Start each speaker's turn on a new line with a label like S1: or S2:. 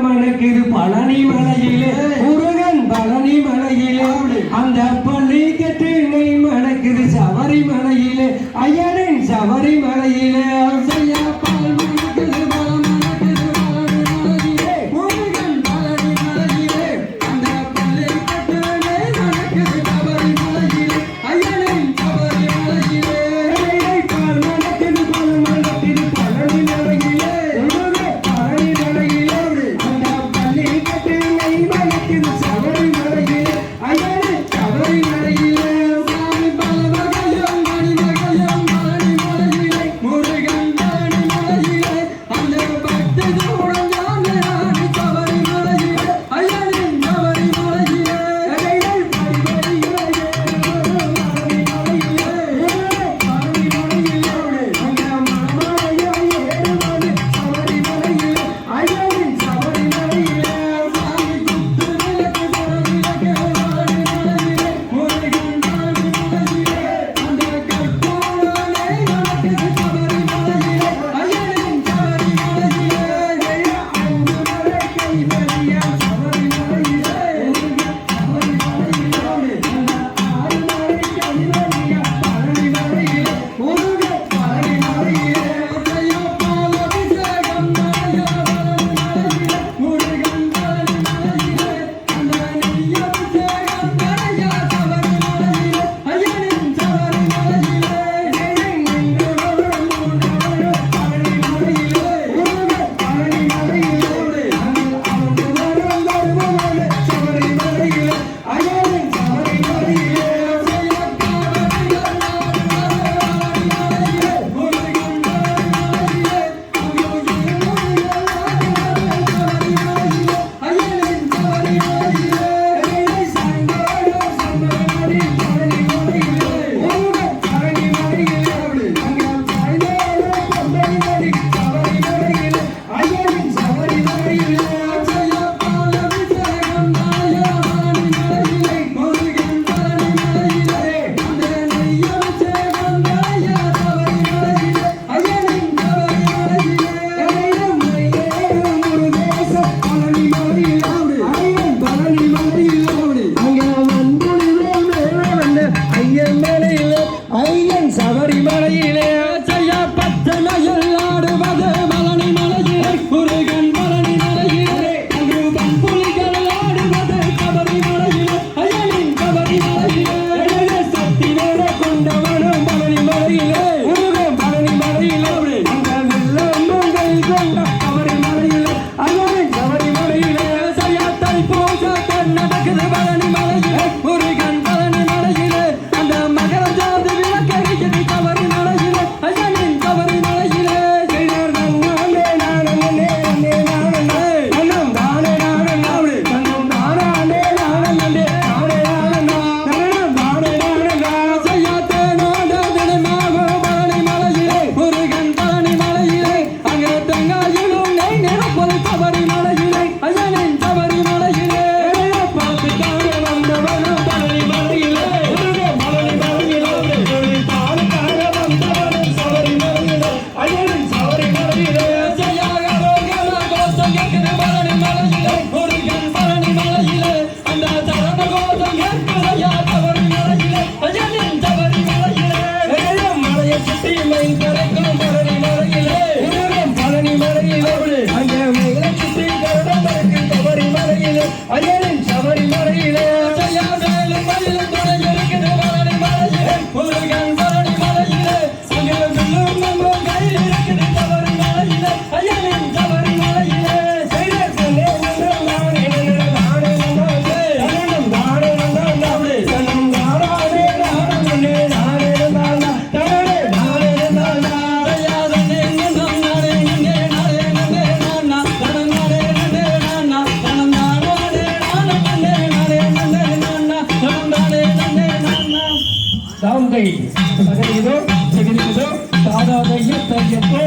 S1: மணக்குது பழனி மலையிலே முருகன் பழனி மலையிலே அந்த பள்ளி கட்டு நெய் மணக்குது சபரி மலையிலே ஐயனின் சபரி மலையிலே செய்யா பால் மணக்குது பலம் மணக்குது பழனி மலையிலே முருகன் பழனி மலையிலே அந்த பள்ளி கட்டு நெய் மணக்குது சபரி மலையிலே ஐயனின் சபரி மலையிலே பால் மணக்குது பலம் மணக்குது பழனி மலையிலே சபரிமலையிலே செய்ய பச்சனையில் ஆடுவது பழனி மலையிலே முருகன் பழனி மலையிலே அங்கு பம்புலிகள் ஆடுவது சபரிமலையிலே ஐயனின் சபரிமலையிலே சக்தி வேற கொண்டவனும் பழனி மலையிலே முருகன் பழனி மலையிலே அந்த வெள்ளமங்கை கொண்ட சபரிமலையிலே ஐயனின் சபரிமலையிலே செய்ய தைப்பூச நடக்குது பழனி மலையிலே முருகன் பழனி மலையிலே அந்த மகர ஜோதி விளக்கரிக்குது சபரி மலையிலே ஐயனின் சபரி மலையிலே முருகன் பழனி மலையிலே அங்கே தெங்காயிலும் நெய் நிரப்பது சபரி மலையிலே ஐயனின் சபரி மலையிலே பார்த்து காண வந்தவனும் பழனி மலையிலே முருகன் பழனி மலையிலே பால் காண வந்தவனும் சபரி மலையிலே ஐயனின் சபரி மலையிலே செய்யாக கோஷம் கேட்குது பழனி மலையிலே முருகன் பழனி மலையிலே அந்த சரண கோஷம் கேட்குதையா சபரி மலையிலே ஐயனின் சபரி மலையிலே மலையை சுற்றி மை கரைக்கும் பழனி மலையிலே முருகன் பழனி மலையிலே அங்கே மலை சுற்றி கருடமருக்கு சபரி மலையிலே ஐயனின் சபரி மலையிலே செய்யா மேலும் மயிலும் துணை இருக்குது பழனி மலையிலே முருகன் பழனி மலையிலே அங்கே வில்லும் நம்மும் கையில் இருக்குது சபரி மலையிலே ஐயனின் சபரி மலையிலே சாந்தை சகதியதோ சகதியதோ சாதாதைய தையப்போ